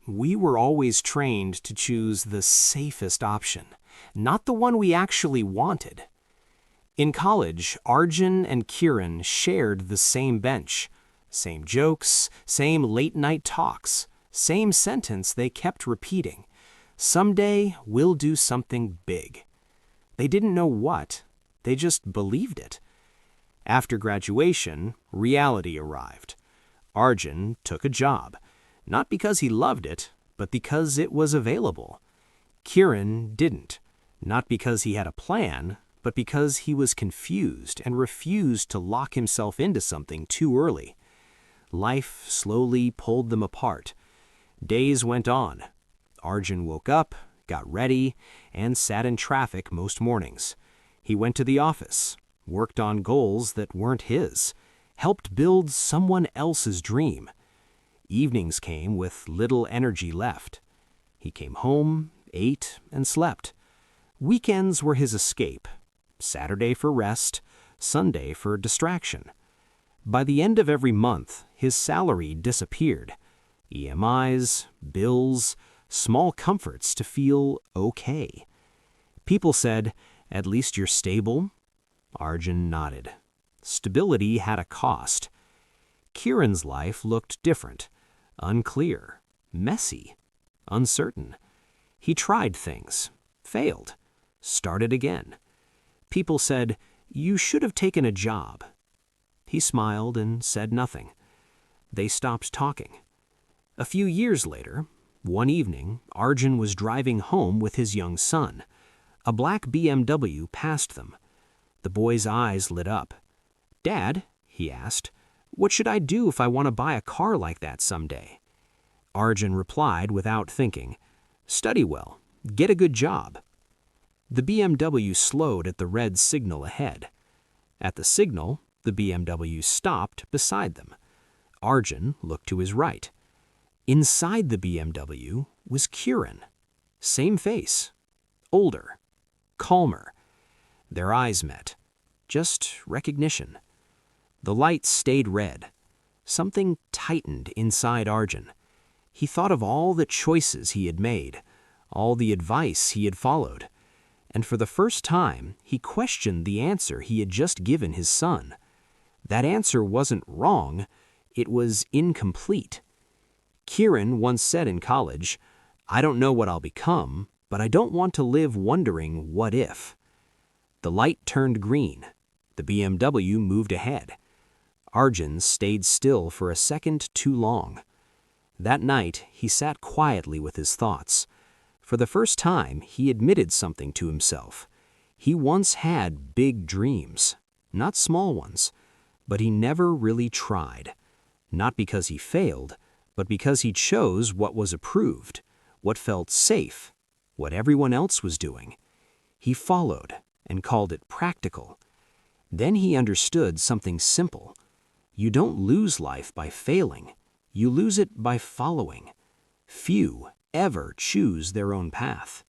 We were always trained to choose the safest option, not the one we actually wanted. In college, Arjun and Kiran shared the same bench. Same jokes, same late-night talks, same sentence they kept repeating. Someday, we'll do something big. They didn't know what, they just believed it. After graduation, reality arrived. Arjun took a job, not because he loved it, but because it was available. Kiran didn't, not because he had a plan, but because he was confused and refused to lock himself into something too early. Life slowly pulled them apart. Days went on. Arjun woke up, got ready, and sat in traffic most mornings. He went to the office, worked on goals that weren't his, helped build someone else's dream. Evenings came with little energy left. He came home, ate, and slept. Weekends were his escape. Saturday for rest, Sunday for distraction. By the end of every month, his salary disappeared. EMIs, bills, small comforts to feel okay. People said, "At least you're stable." Arjun nodded. Stability had a cost. Kiran's life looked different, unclear, messy, uncertain. He tried things, failed, started again. People said, "You should have taken a job." He smiled and said nothing. They stopped talking. A few years later, one evening, Arjun was driving home with his young son. A black BMW passed them. The boy's eyes lit up. "Dad," he asked, "what should I do if I want to buy a car like that someday?" Arjun replied without thinking, "Study well, get a good job." The BMW slowed at the red signal ahead. At the signal, the BMW stopped beside them. Arjun looked to his right. Inside the BMW was Kiran. Same face, older, calmer. Their eyes met. Just recognition. The light stayed red. Something tightened inside Arjun. He thought of all the choices he had made, all the advice he had followed. And for the first time, he questioned the answer he had just given his son. That answer wasn't wrong, it was incomplete. Kiran once said in college, "I don't know what I'll become, but I don't want to live wondering what if." The light turned green. The BMW moved ahead. Arjun stayed still for a second too long. That night, he sat quietly with his thoughts. For the first time, he admitted something to himself. He once had big dreams, not small ones, but he never really tried. Not because he failed, but because he chose what was approved, what felt safe, what everyone else was doing. He followed and called it practical. Then he understood something simple. You don't lose life by failing. You lose it by following. Few ever choose their own path.